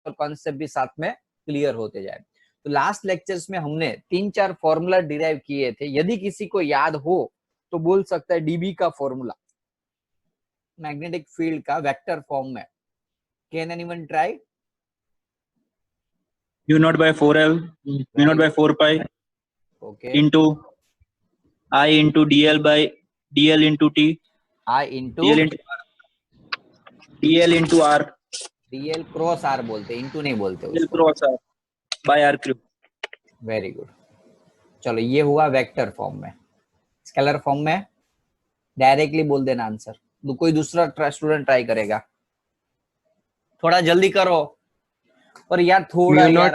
और कॉन्सेप्ट भी साथ में क्लियर होते जाए। तो लास्ट लेक्चर्स में हमने 3-4 फॉर्मूला डिराइव किए थे, यदि किसी को याद हो तो बोल सकता है डीबी का फॉर्मूला मैग्नेटिक फील्ड का वेक्टर फॉर्म में। Can anyone try? U naught by 4L, mu naught by 4 pi Okay. into I into DL by DL into T. I into DL into R. DL into R. DL cross R बोलते, into नहीं बोलते DL उसको। cross R by R cube. Very good. चलो ये हुआ vector form में। Scalar form में directly बोल देना आंसर। कोई दूसरा स्टूडेंट ट्राई करेगा? थोड़ा जल्दी करो। और यार थोड़ा यार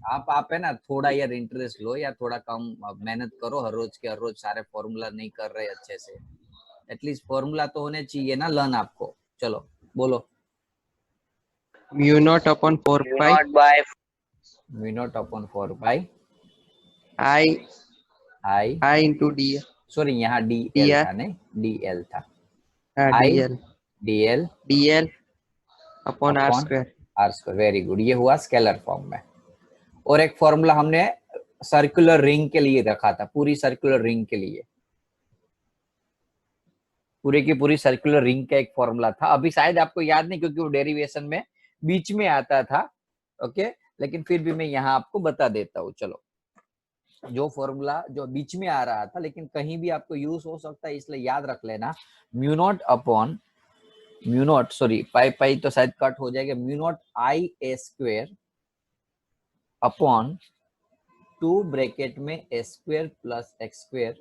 आप है ना, थोड़ा यार इंटरेस्ट लो या थोड़ा कम मेहनत करो। हर रोज के हर रोज सारे फॉर्मूला नहीं कर रहे अच्छे से, एटलीस्ट फॉर्मूला तो होने चाहिए ना लर्न आपको। चलो बोलो। Mu not upon 4 pi mu not upon 4 pi I into D, sorry यहाँ डीएल था, नहीं डीएल था, I DL upon are square. Very good. ये हुआ स्केलर फॉर्म में। और एक फॉर्मूला हमने सर्कुलर रिंग के लिए रखा था, पूरी सर्कुलर रिंग के लिए, पूरी की पूरी सर्कुलर रिंग का एक फॉर्मूला था। अभी शायद आपको याद नहीं क्योंकि वो डेरिवेशन में बीच में आता था, ओके, लेकिन फिर भी मैं यहाँ आपको बता देता हूँ। चलो, जो फॉर्मूला जो बीच में आ रहा था लेकिन कहीं भी आपको यूज हो सकता है, इसलिए याद रख लेना। Mu not upon mu naught, sorry pi pi तो शायद कट हो जाएगा, mu not I A square upon 2 bracket में A square plus X square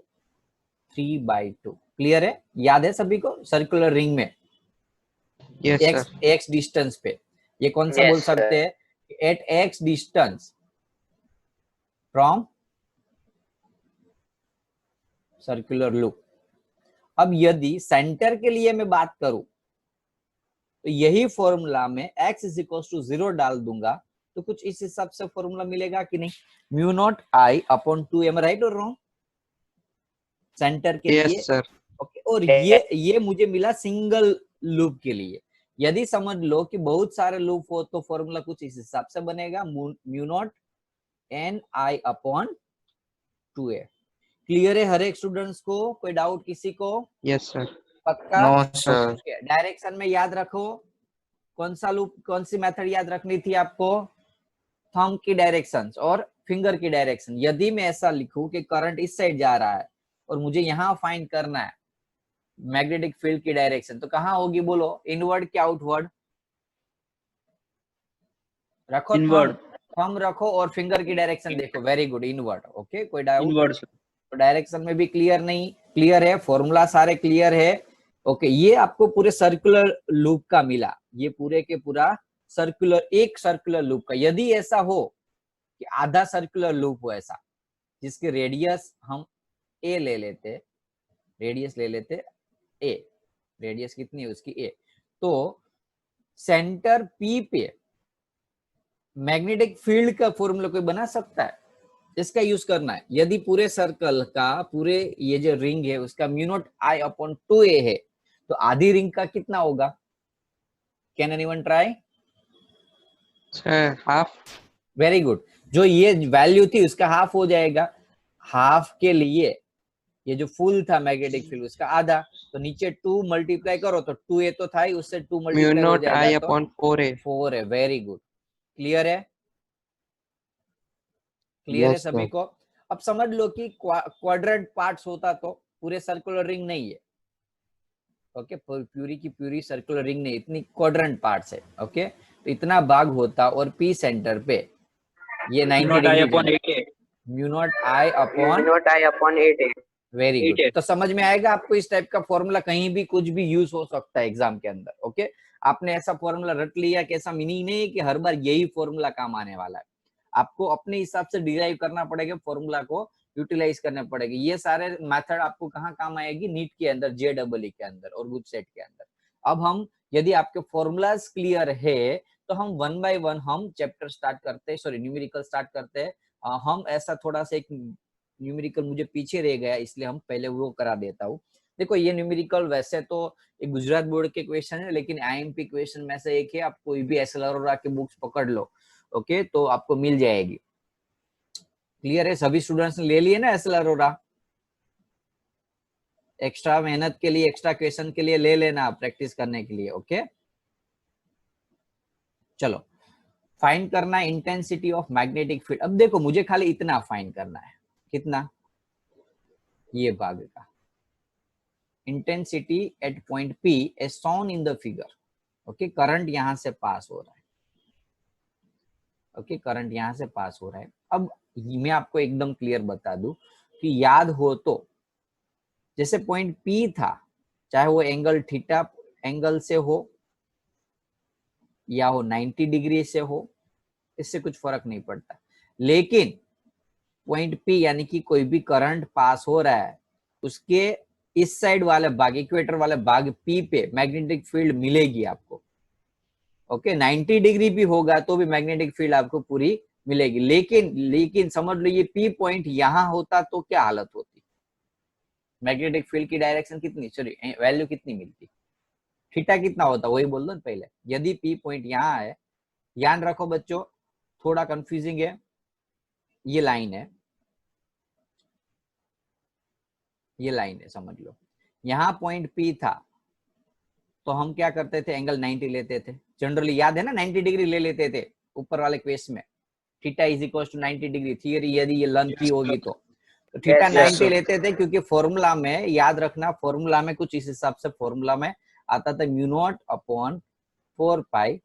3/2। Clear है? याद है सभी को? सर्कुलर रिंग में एक्स डिस्टेंस पे ये कौन सा बोल सकते हैं? At X distance from circular loop. अब यदि सेंटर के लिए मैं बात करूं तो यही फॉर्मूला में x इज इक्वल टू 0 डाल दूंगा तो कुछ इस हिसाब से फॉर्मूला मिलेगा कि नहीं? Mu naught I upon 2, M right और रॉन्ग? सेंटर के लिए सर। ओके। और ये मुझे मिला सिंगल लूप के लिए। यदि समझ लो कि बहुत सारे लूप हो तो फॉर्मूला कुछ इस हिसाब से बनेगा, mu not N I upon 2a। Clear है हर एक स्टूडेंट्स को? कोई डाउट किसी को? Yes sir. पक्का? No sir. डायरेक्शन में याद रखो, कौन सा लूप, कौन सी मेथड याद रखनी थी आपको? थंब की डायरेक्शन और फिंगर की डायरेक्शन। यदि मैं ऐसा लिखूं कि करंट इस साइड जा रहा है और मुझे यहाँ फाइंड करना है मैग्नेटिक फील्ड की डायरेक्शन, तो कहाँ होगी बोलो? इनवर्ड क्या आउटवर्ड? रखो इनवर्ड। थंब रखो और फिंगर की डायरेक्शन देखो। Very good, inward. ओके, कोई डाउट? इनवर्ड। तो डायरेक्शन में भी क्लियर नहीं? क्लियर है? फॉर्मूला सारे क्लियर है? ओके, ये आपको पूरे सर्कुलर लूप का मिला, ये पूरे के पूरा सर्कुलर, एक सर्कुलर लूप का। यदि ऐसा हो कि आधा सर्कुलर लूप हो ऐसा, जिसके रेडियस हम ए ले लेते, रेडियस ले लेते ए, रेडियस कितनी है उसकी? ए, तो सेंटर पी पे मैग्नेटिक फील्ड का फॉर्मूला कोई बना सकता है? इसका यूज करना है। यदि पूरे सर्कल का, पूरे ये जो रिंग है उसका mu naught I upon 2a है तो आधी रिंग का कितना होगा? Can anyone try? Half. Very good. जो ये वैल्यू थी उसका हाफ हो जाएगा। हाफ के लिए ये जो फुल था मैग्नेटिक फील्ड उसका आधा, तो नीचे 2 मल्टीप्लाई करो तो 2a तो था ही, उससे 2 मल्टीप्लाई हो जाएगा तो 4 है। Very good. क्लियर है? क्लियर है सभी को? अब समझ लो कि क्वाड्रेंट पार्ट्स होता तो पूरे सर्कुलर रिंग नहीं है, ओके, प्यूरी की प्यूरी सर्कुलर रिंग नहीं, इतनी क्वाड्रेंट पार्ट्स है, ओके। तो इतना भाग होता और पी सेंटर पे ये 90 degree, mu naught I upon 8। Very good. तो समझ में आएगा आपको? इस टाइप का फॉर्मूला कहीं भी कुछ भी यूज हो सकता है एग्जाम के अंदर, ओके। आपने ऐसा फॉर्मूला रट लिया कि ऐसा मीनिंग नहीं है कि हर बार यही फॉर्मूला काम आने वाला है। आपको अपने हिसाब से डिराइव करना पड़ेगा, फॉर्मूला को यूटिलाइज करने पड़ेगी। ये सारे मेथड आपको कहाँ काम आएगी? नीट के अंदर, JEE के अंदर और गुड सेट के अंदर। अब हम, यदि आपके फॉर्मूलाज क्लियर है तो हम 1 बाय 1 हम चैप्टर स्टार्ट करते हैं, सॉरी न्यूमेरिकल स्टार्ट करते हैं। हम ऐसा थोड़ा सा एक न्यूमेरिकल मुझे पीछे रह गया इसलिए हम पहले वो करा देता हूँ। देखो ये न्यूमेरिकल वैसे तो एक गुजरात बोर्ड के क्वेश्चन है, लेकिन आईएमपी क्वेश्चन में से एक है। आप कोई भी एसएल अरोरा की बुक्स पकड़ लो, ओके, तो आपको मिल जाएगी। क्लियर है? सभी स्टूडेंट्स ने ले लिए ना एसएल अरोरा? एक्स्ट्रा मेहनत के लिए, एक्स्ट्रा क्वेश्चन के लिए ले लेना प्रैक्टिस करने के लिए, ओके। चलो, फाइंड करना है इंटेंसिटी ऑफ मैग्नेटिक फील्ड। अब देखो मुझे खाली इतना फाइंड करना है, कितना, ये भाग का intensity at point P as shown in the figure, okay. Current यहां से पास हो रहा है, ओके, करंट यहां से पास हो रहा है। अब मैं आपको एकदम क्लियर बता दूं कि याद हो तो जैसे पॉइंट पी था, चाहे वो एंगल थीटा एंगल से हो या हो 90 डिग्री से हो, इससे कुछ फर्क नहीं पड़ता। लेकिन पॉइंट पी यानी कि कोई भी करंट पास हो रहा है, उसके इस साइड वाले भाग, इक्वेटर वाले भाग पी पे मैग्नेटिक फील्ड मिलेगी आपको, ओके। 90 डिग्री भी होगा तो भी मैग्नेटिक फील्ड आपको पूरी मिलेगी। लेकिन समझ लो ये पी पॉइंट यहां होता तो क्या हालत होती, मैग्नेटिक फील्ड की डायरेक्शन कितनी, सॉरी वैल्यू कितनी मिलती, थीटा कितना होता, वही बोल दो पहले। यदि पी पॉइंट यहाँ है, ध्यान रखो बच्चों, थोड़ा कंफ्यूजिंग है, ये लाइन है, ये लाइन है, समझ लो। यहाँ पॉइंट पी था तो हम क्या करते थे, एंगल 90 लेते थे जनरली, याद है ना, 90 डिग्री ले लेते थे ऊपर वाले केस में, theta is equal to 90 degree theory, यदि ये लन पी होगी तो थीटा 90 लेते थे, क्योंकि फॉर्मूला में याद रखना, फॉर्मूला में कुछ इस हिसाब से फॉर्मूला में आता था, mu not upon 4 pi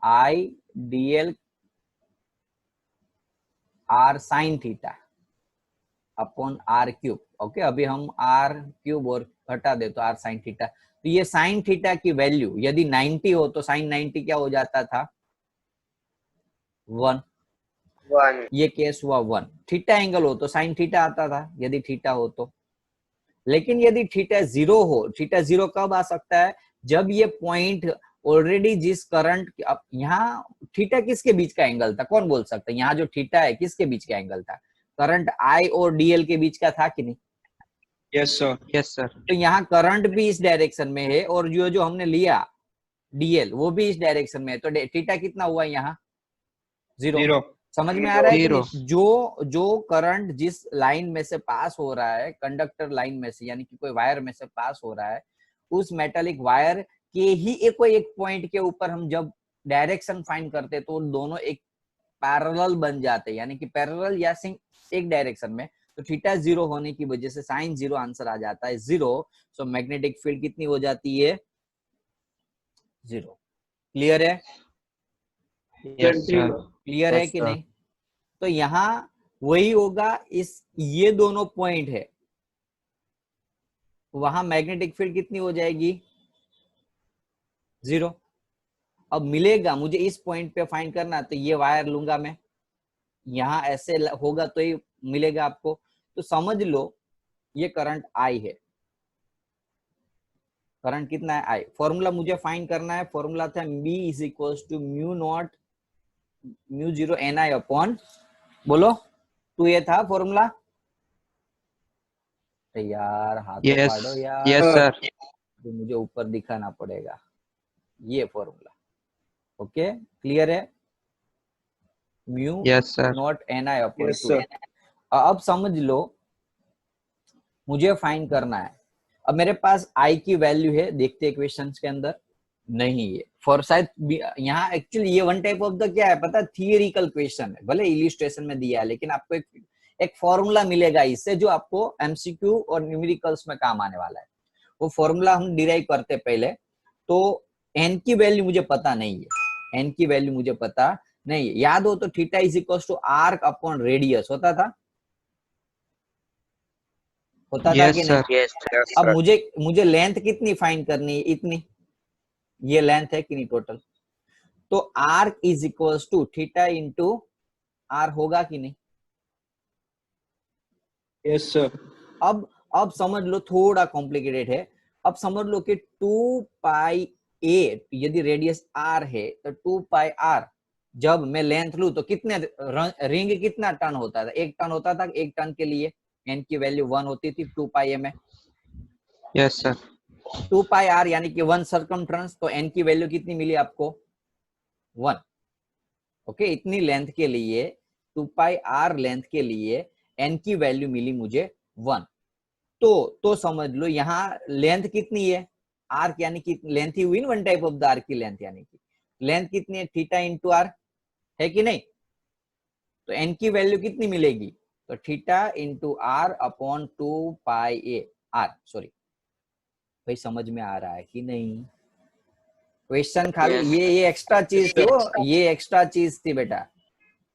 I DL R sine theta upon R cube, okay. अभी हम आर क्यूब और हटा दे तो आर साइन थीटा। तो ये साइन थीटा की वैल्यू यदि 90 हो तो साइन 90 क्या हो जाता था, 1, ये केस हुआ 1। थीटा एंगल हो तो साइन थीटा आता था यदि थीटा हो तो। लेकिन यदि थीटा 0 हो, थीटा 0 कब आ सकता है, जब ये पॉइंट ऑलरेडी जिस करंट, यहाँ थीटा किसके बीच का एंगल था, कौन बोल सकता है, यहाँ जो थीटा है किसके बीच का एंगल था, करंट आई और डीएल के बीच का था कि नहीं? Yes sir. Yes, sir. तो यहाँ करंट भी इस डायरेक्शन में है और जो हमने लिया डीएल वो भी इस डायरेक्शन में है, तो थीटा कितना हुआ यहाँ, 0। समझ में आ रहा है कि Zero. नहीं? जो करंट जिस लाइन में से पास हो रहा है, कंडक्टर लाइन में से, यानी कि कोई वायर में से पास हो रहा है, उस मेटालिक वायर के ही एक पॉइंट के ऊपर हम जब डायरेक्शन फाइंड करते तो दोनों एक पैरेलल बन जाते, यानी कि पैरेलल या एक डायरेक्शन में। तो थीटा 0 होने की वजह से साइन 0 आंसर आ जाता है 0। सो मैग्नेटिक फील्ड कितनी हो जाती है, 0। क्लियर है? Yes, sir. क्लियर है Yes, कि sir. नहीं? तो यहाँ वही होगा, इस ये दोनों पॉइंट है, वहां मैग्नेटिक फील्ड कितनी हो जाएगी, 0। अब मिलेगा मुझे इस पॉइंट पे फाइंड करना, तो ये वायर लूंगा मैं, यहाँ ऐसे होगा तो ही मिलेगा आपको। तो समझ लो ये करंट आई है, करंट कितना है, आई। फॉर्मूला मुझे फाइंड करना है, फॉर्मूला था B is equal to mu not mu 0 NI upon, बोलो 2 ये था फॉर्मूला यार, हाथों Yes. पाड़ो यार, Yes, sir. तो मुझे ऊपर दिखाना पड़ेगा, ये फॉर्मूला, ओके। क्लियर है? Mu Yes, sir. Not NI upon 2। अब समझ लो मुझे फाइंड करना है, अब मेरे पास आई की वैल्यू है, देखते हैं क्वेश्चंस के अंदर, नहीं है फॉर शायद यहाँ एक्चुअली ये वन टाइप ऑफ द क्या है पता, थियरिकल क्वेश्चन है, भले इलिस्ट्रेशन में दिया है, लेकिन आपको एक फॉर्मूला मिलेगा इससे जो आपको एमसीक्यू और न्यूमेरिकल्स में काम आने वाला है। वो फॉर्मूला हम डिराइव करते पहले। तो एन की वैल्यू मुझे पता नहीं है, एन की वैल्यू मुझे पता नहीं है। याद हो तो theta is equal to arc upon radius होता था Yes, कि sir. नहीं? अब मुझे लेंथ कितनी फाइंड करनी है, इतनी, ये लेंथ है कि नहीं टोटल, तो arc is equal to theta into R होगा कि नहीं? Yes sir. अब समझ लो थोड़ा कॉम्प्लिकेटेड है। अब समझ लो कि 2 पाई ए, यदि रेडियस आर है तो 2 पाई आर, जब मैं लेंथ लू तो कितने रिंग कितना टर्न होता था, 1 टर्न होता था। 1 टर्न के लिए एन की वैल्यू 1 होती थी 2 पाई ए में। Yes, sir. 2 पाई आर यानी कि 1 सर्कमफ्रेंस, तो एन की वैल्यू कितनी मिली आपको? 1। ओके, इतनी लेंथ के लिए 2 पाई आर लेंथ के लिए एन की वैल्यू मिली मुझे 1। तो समझ लो यहाँ लेंथ कितनी है? आर्क यानी कि लेंथ ही हुई ना, one type of the arc की लेंथ, यानी कि लेंथ कितनी है? थीटा इंटू आर, है कि नहीं? तो एन की वैल्यू कितनी मिलेगी? तो theta into R upon 2 pi A R. Sorry भाई, समझ में आ रहा है कि नहीं? क्वेश्चन खाली Yes. ये एक्स्ट्रा चीज थी, वो ये एक्स्ट्रा चीज थी बेटा।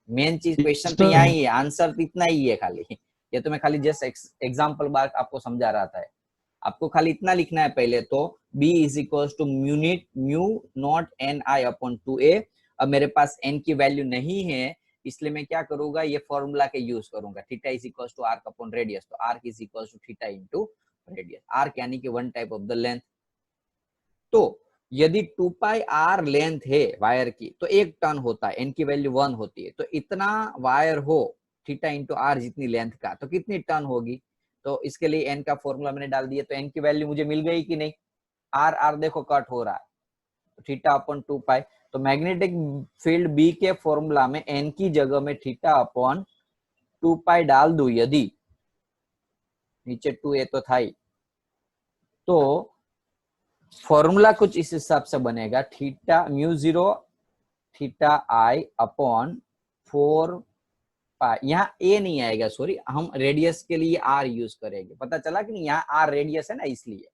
मेन चीज क्वेश्चन तो यहाँ ही है, आंसर तो इतना ही है खाली। ये तो मैं खाली जस्ट एग्जाम्पल बार आपको समझा रहा था। आपको खाली इतना लिखना है पहले तो, B is equal to mu not N I upon 2a। अब मेरे पास n की वैल्यू नहीं है, इसलिए मैं क्या करूंगा, ये फॉर्मूला के यूज करूंगा। Theta is equal to arc upon radius, तो arc is equal to theta into radius. Arc यानी कि one type of the length. तो यदि 2 पाई आर लेंथ है वायर की, तो 1 टर्न होता है, एन की वैल्यू 1 होती है। तो इतना वायर हो थीटा इंटू आर जितनी लेंथ का, तो कितनी टर्न होगी? तो इसके लिए एन का फॉर्मूला मैंने डाल दिया, तो एन की वैल्यू मुझे मिल गई कि नहीं? आर आर देखो कट हो रहा है, तो थीटा अपॉन 2 पाई। तो मैग्नेटिक फील्ड बी के फॉर्मूला में एन की जगह में थीटा अपॉन 2 पाई डाल दू, यदि नीचे 2a तो था ही, तो फॉर्मूला कुछ इस हिसाब से बनेगा, थीटा म्यू 0 थीटा आई अपॉन 4 पाई। यहाँ ए नहीं आएगा, सॉरी, हम रेडियस के लिए आर यूज करेंगे। पता चला कि नहीं? यहाँ आर रेडियस है ना, इसलिए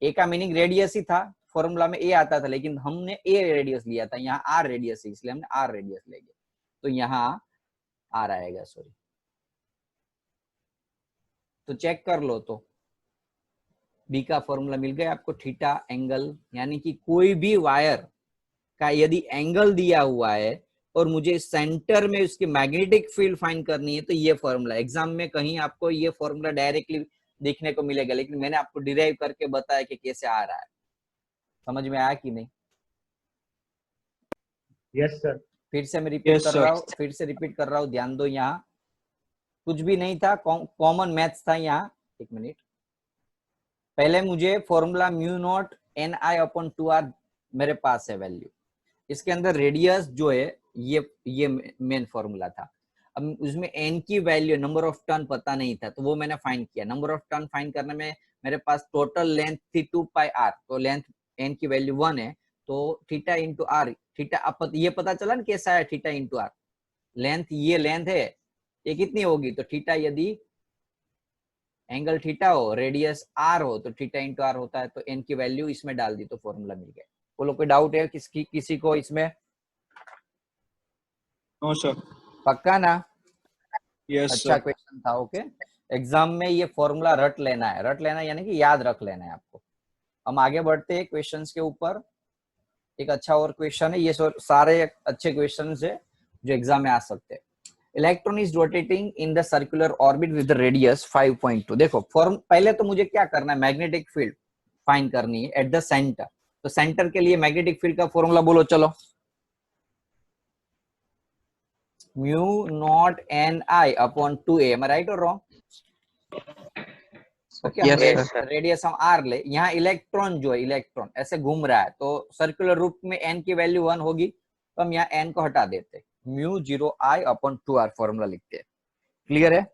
ए का मीनिंग रेडियस ही था, फॉर्मूला में ए आता था, लेकिन हमने ए रेडियस लिया था, यहाँ आर रेडियस है, इसलिए हमने आर रेडियस लेंगे। तो यहाँ आर आएगा, सॉरी। तो चेक कर लो, तो बी का फॉर्मूला मिल गया आपको, थीटा एंगल, यानी कि कोई भी वायर का यदि एंगल दिया हुआ है और मुझे सेंटर में उसकी मैग्नेटिक फील्ड फाइंड करनी है, तो ये फॉर्मूला, एग्जाम में कहीं आपको ये फॉर्मूला डायरेक्टली देखने को मिलेगा, लेकिन मैंने आपको डिराइव करके बताया कि कैसे आ रहा है। समझ में आया कि नहीं? Yes sir. फिर से मैं रिपीट Yes, कर sir. रहा हूँ, फिर से रिपीट कर रहा हूँ, ध्यान दो। यहाँ कुछ भी नहीं था, कॉमन मैथ्स था यहाँ। एक मिनट, पहले मुझे formula mu not N I upon 2 R मेरे पास है वैल्यू, इसके अंदर रेडियस जो है ये मेन फॉर्मूला था। अब उसमें एन की वैल्यू, नंबर ऑफ टर्न पता नहीं था, तो वो मैंने फाइंड किया। नंबर ऑफ टर्न फाइंड करने में मेरे पास टोटल लेंथ थी 2 पाई आर, तो लेंथ एन की वैल्यू 1 है, तो थीटा इंटू आर, थीटा अब ये पता चला ना कैसा है, थीटा इंटू आर। लेंथ, ये लेंथ है, ये कितनी होगी? तो थीटा, यदि एंगल थीटा हो, रेडियस आर हो, तो थीटा इंटू आर होता है। तो एन की वैल्यू इसमें डाल दी, तो फॉर्मूला मिल गया। बोलो, कोई डाउट है किसी को इसमें? No, sir. पक्का ना? Yes, अच्छा sir. क्वेश्चन था। ओके, एग्जाम में ये फॉर्मूला रट लेना है, रट लेना यानी कि याद रख लेना है आपको। हम आगे बढ़ते हैं क्वेश्चंस के ऊपर। एक अच्छा और क्वेश्चन है, ये सारे अच्छे क्वेश्चंस है जो एग्जाम में आ सकते हैं। Electron is rotating in the circular orbit with radius 5.2। देखो फॉर्म, पहले तो मुझे क्या करना है, मैग्नेटिक फील्ड फाइंड करनी है एट द सेंटर। तो सेंटर के लिए मैग्नेटिक फील्ड का फॉर्मूला बोलो, चलो। Mu not N I upon 2a, am I right और wrong? Okay, Yes, sir. Radius हम आर ले, यहाँ इलेक्ट्रॉन जो है, इलेक्ट्रॉन ऐसे घूम रहा है, तो सर्कुलर रूप में एन की वैल्यू 1 होगी, तो हम यहाँ एन को हटा देते, mu 0 I upon 2 R formula लिखते हैं। क्लियर है?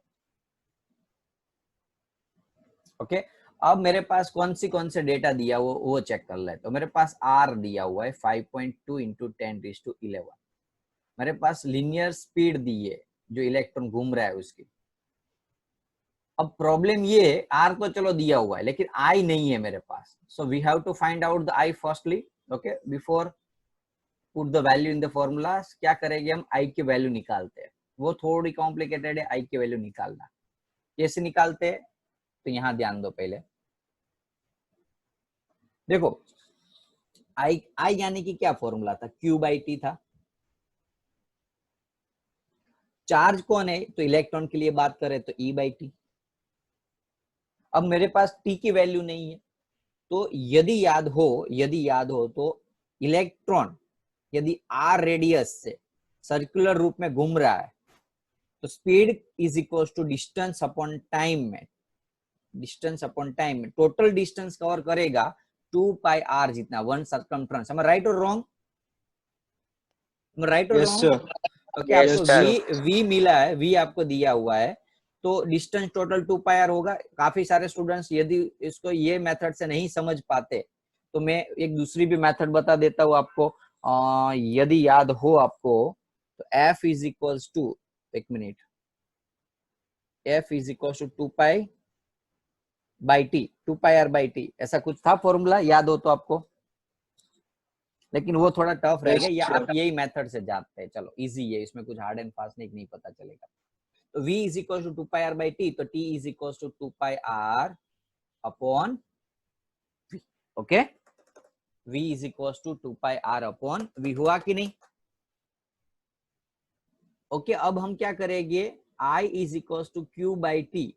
ओके, अब मेरे पास कौन से डेटा दिया वो चेक कर ले। तो मेरे पास आर दिया हुआ है 5.2 इंटू 10⁻11। मेरे पास लीनियर स्पीड दी है जो इलेक्ट्रॉन घूम रहा है उसकी। अब प्रॉब्लम ये है, आर तो चलो दिया हुआ है, लेकिन आई नहीं है मेरे पास। So we have to find out the I firstly. Okay, before put the value in the formula, क्या करेंगे हम, आई की वैल्यू निकालते हैं। वो थोड़ी कॉम्प्लिकेटेड है, आई की वैल्यू निकालना। कैसे निकालते हैं, तो यहाँ ध्यान दो। पहले देखो, आई यानी कि क्या फॉर्मूला था, क्यू बाई टी था। चार्ज कौन है, तो इलेक्ट्रॉन के लिए बात करें तो ई बाई टी। अब मेरे पास टी की वैल्यू नहीं है, तो यदि याद हो तो इलेक्ट्रॉन यदि आर रेडियस से सर्कुलर रूप में घूम रहा है, तो speed is equal to distance upon time में distance upon time, total distance cover करेगा 2 पाई आर जितना, वन सर्कमफ्रेंस। हम राइट और रॉन्ग? राइट और Yes, wrong? sir. Okay, Yes, आपको sir. v मिला है, v आपको दिया हुआ है, तो डिस्टेंस टोटल 2 पाई आर होगा। काफी सारे स्टूडेंट्स यदि इसको ये मेथड से नहीं समझ पाते तो मैं एक दूसरी भी मेथड बता देता हूँ आपको। यदि याद हो आपको तो f इज इक्वल्स टू, एक मिनट, f is equals to 2 pi by T, 2 pi R by T, ऐसा कुछ था फॉर्मूला, याद हो तो आपको? लेकिन वो थोड़ा टफ रहेगा, Yes, या sir. आप यही मेथड से जाते हैं, चलो इजी है, इसमें कुछ हार्ड एंड फास्ट नहीं पता चलेगा। तो v is equal to 2 pi R by T, तो t is equal to 2 pi R upon v। Okay, v is equal to 2 pi R upon v, हुआ कि नहीं? ओके, अब हम क्या करेंगे, i is equal to q by T,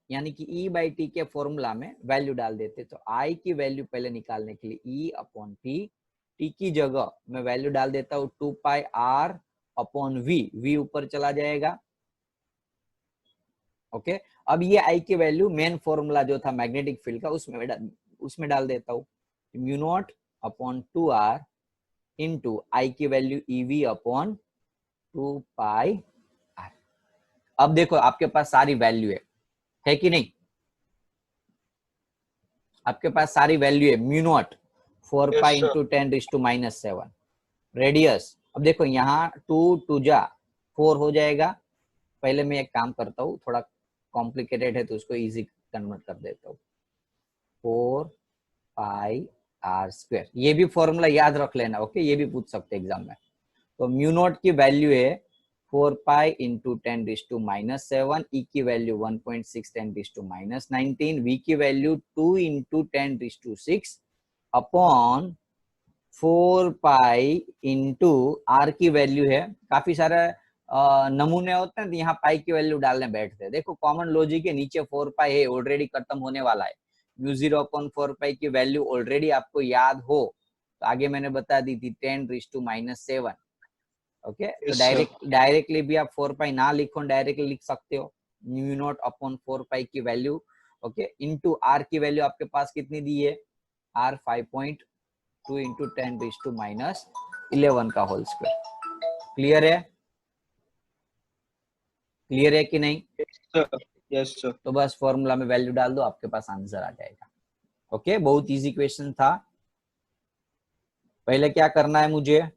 यानी कि e बाई टी के फॉर्मूला में वैल्यू डाल देते। तो i की वैल्यू पहले निकालने के लिए e अपॉन टी, टी की जगह मैं वैल्यू डाल देता हूँ 2 पाई r अपॉन v, v ऊपर चला जाएगा। ओके, अब ये i की वैल्यू मेन फॉर्मूला जो था मैग्नेटिक फील्ड का उसमें डाल देता हूँ, mu naught upon 2r into i की वैल्यू ev अपॉन 2 पाई r। अब देखो आपके पास सारी वैल्यू है कि नहीं? आपके पास सारी वैल्यू है, mu not 4 Yes, pi sir. Into 10 to -7, radius, अब देखो यहाँ 2 2 जा 4 हो जाएगा। पहले मैं एक काम करता हूँ, थोड़ा कॉम्प्लिकेटेड है तो उसको इजी कन्वर्ट कर देता हूँ, 4 पाई आर स्क्वायर, ये भी फॉर्मूला याद रख लेना। ओके, ये भी पूछ सकते एग्जाम में। तो म्यू नॉट की वैल्यू है 4 पाई इंटू 10 टू -7, ई की वैल्यू 1.6 10 टू -19, वी की value 2 into 10 to 6 upon 4 pi into R की वैल्यू है, काफी सारे नमूने होते हैं तो यहाँ पाई की वैल्यू डालने बैठते हैं। देखो कॉमन लॉजिक के नीचे 4 पाई है, ऑलरेडी खत्म होने वाला है, म्यू 0 अपॉन 4 पाई की वैल्यू ऑलरेडी आपको याद हो तो आगे मैंने बता दी थी 10 टू -7। ओके, तो Yes, sir. डायरेक्टली भी आप 4 पाई ना लिखो, डायरेक्टली लिख सकते हो, म्यू नॉट अपॉन 4 पाई की वैल्यू। ओके, इनटू आर की वैल्यू आपके पास कितनी दी है, आर 5.2 इंटू 10 टू -11 का होल स्क्वायर। क्लियर है? क्लियर है कि नहीं? Yes, sir. Yes, sir. तो बस फॉर्मूला में वैल्यू डाल दो, आपके पास आंसर आ जाएगा। ओके, बहुत इजी क्वेश्चन था। पहले क्या करना है, मुझे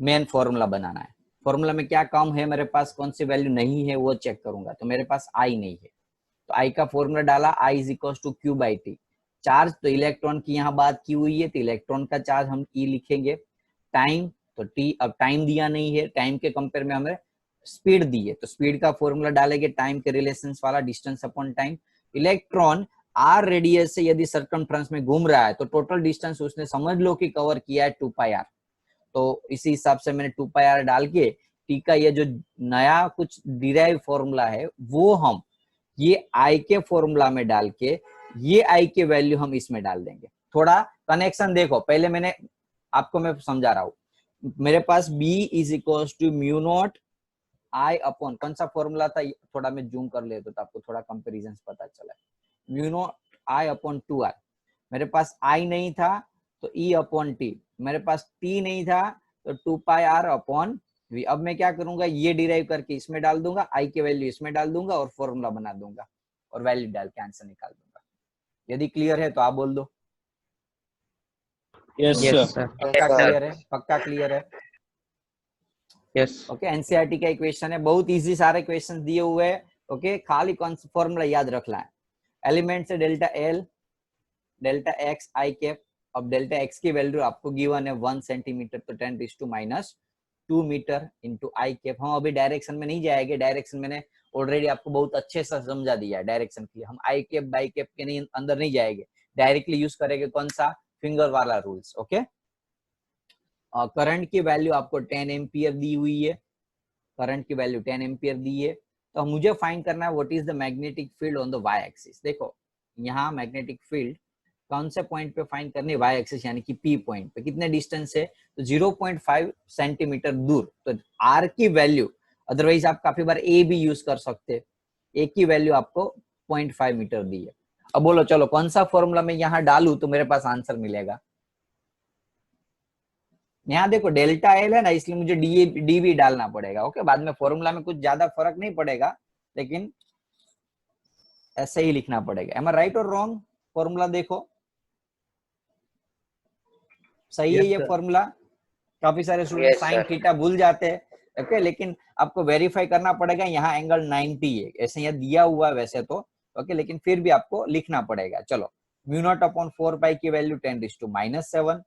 मेन फॉर्मूला बनाना है। फॉर्मूला में क्या कम है मेरे पास, कौन सी वैल्यू नहीं है वो चेक करूंगा। तो मेरे पास आई नहीं है, तो आई का फॉर्मूला डाला, I is equal to Q by T. Charge तो इलेक्ट्रॉन की यहाँ बात की हुई है, तो इलेक्ट्रॉन का चार्ज हम ई लिखेंगे। टाइम तो टी, अब टाइम दिया नहीं है, टाइम के कंपेयर में हमें स्पीड दी है, तो स्पीड का फॉर्मूला डालेंगे टाइम के रिलेशन वाला, distance upon time. Electron R radius से यदि सर्कमफ्रेंस में घूम रहा है तो टोटल डिस्टेंस उसने समझ लो कि कवर किया है 2 पाई आर। तो इसी हिसाब से मैंने 2 पाई आर डाल के टी का ये जो नया कुछ डिराइव फॉर्मूला है वो हम ये आई के फॉर्मूला में डाल के ये आई के वैल्यू हम इसमें डाल देंगे। थोड़ा कनेक्शन देखो, पहले मैंने आपको मैं समझा रहा हूँ, मेरे पास B is equal to mu not I upon, कौन सा फॉर्मूला था, थोड़ा मैं जूम कर लेता तो आपको थोड़ा कंपेरिजन पता चला। Mu naught I upon 2r, मेरे पास आई नहीं था तो E अपॉन टी, मेरे पास टी नहीं था तो 2 पाई आर अपॉन v। अब मैं क्या करूंगा, ये डिराइव करके इसमें डाल दूंगा, आई की वैल्यू इसमें डाल दूंगा और फॉर्मूला बना दूंगा और वैल्यू डाल के आंसर निकाल दूंगा। यदि क्लियर है तो आप बोल दो। Yes, Yes, sir. sir. पक्का क्लियर है? पक्का क्लियर है? Yes. ओके, एनसीईआरटी का क्वेश्चन है, बहुत इजी सारे क्वेश्चन दिए हुए हैं। ओके, खाली कौन सा फॉर्मूला याद रखना है, एलिमेंट से delta L delta X I cap. अब डेल्टा एक्स की वैल्यू आपको गिवन है 1 सेंटीमीटर, तो 10 to -2 metre into I cap. हम अभी डायरेक्शन में नहीं जाएंगे, डायरेक्शन मैंने ऑलरेडी आपको बहुत अच्छे से समझा दिया है डायरेक्शन के लिए, हम आई कैप बाई कैप के नहीं अंदर नहीं जाएंगे, डायरेक्टली यूज करेंगे कौन सा, फिंगर वाला रूल्स। ओके, करंट की वैल्यू आपको 10 एम्पियर दी हुई है, करंट की वैल्यू 10 एम्पियर दी है। तो मुझे फाइंड करना है what is the magnetic field on the Y axis. देखो यहाँ मैग्नेटिक फील्ड कौन से पॉइंट पे फाइंड करनी है, वाई एक्सिस यानी कि पी पॉइंट पे, कितने डिस्टेंस है, तो 0.5 सेंटीमीटर दूर। तो आर की वैल्यू, अदरवाइज आप काफी बार ए भी यूज कर सकते हैं, ए की वैल्यू आपको 0.5 मीटर दी है। अब बोलो चलो कौन सा फॉर्मूला मैं यहाँ डालू तो मेरे पास आंसर मिलेगा। यहाँ देखो डेल्टा एल है ना, इसलिए मुझे डी भी डालना पड़ेगा। ओके, बाद में फॉर्मूला में कुछ ज्यादा फर्क नहीं पड़ेगा, लेकिन ऐसे ही लिखना पड़ेगा। एम आई राइट और रॉन्ग? फॉर्मूला देखो सही है ये फॉर्मूला। काफी सारे स्टूडेंट साइन थीटा भूल जाते हैं। ओके, लेकिन आपको वेरीफाई करना पड़ेगा। यहाँ एंगल 90 है, ऐसे यहाँ दिया हुआ है वैसे तो। ओके, लेकिन फिर भी आपको लिखना पड़ेगा। चलो, म्यू नॉट अपॉन 4 पाई की वैल्यू 10⁻⁷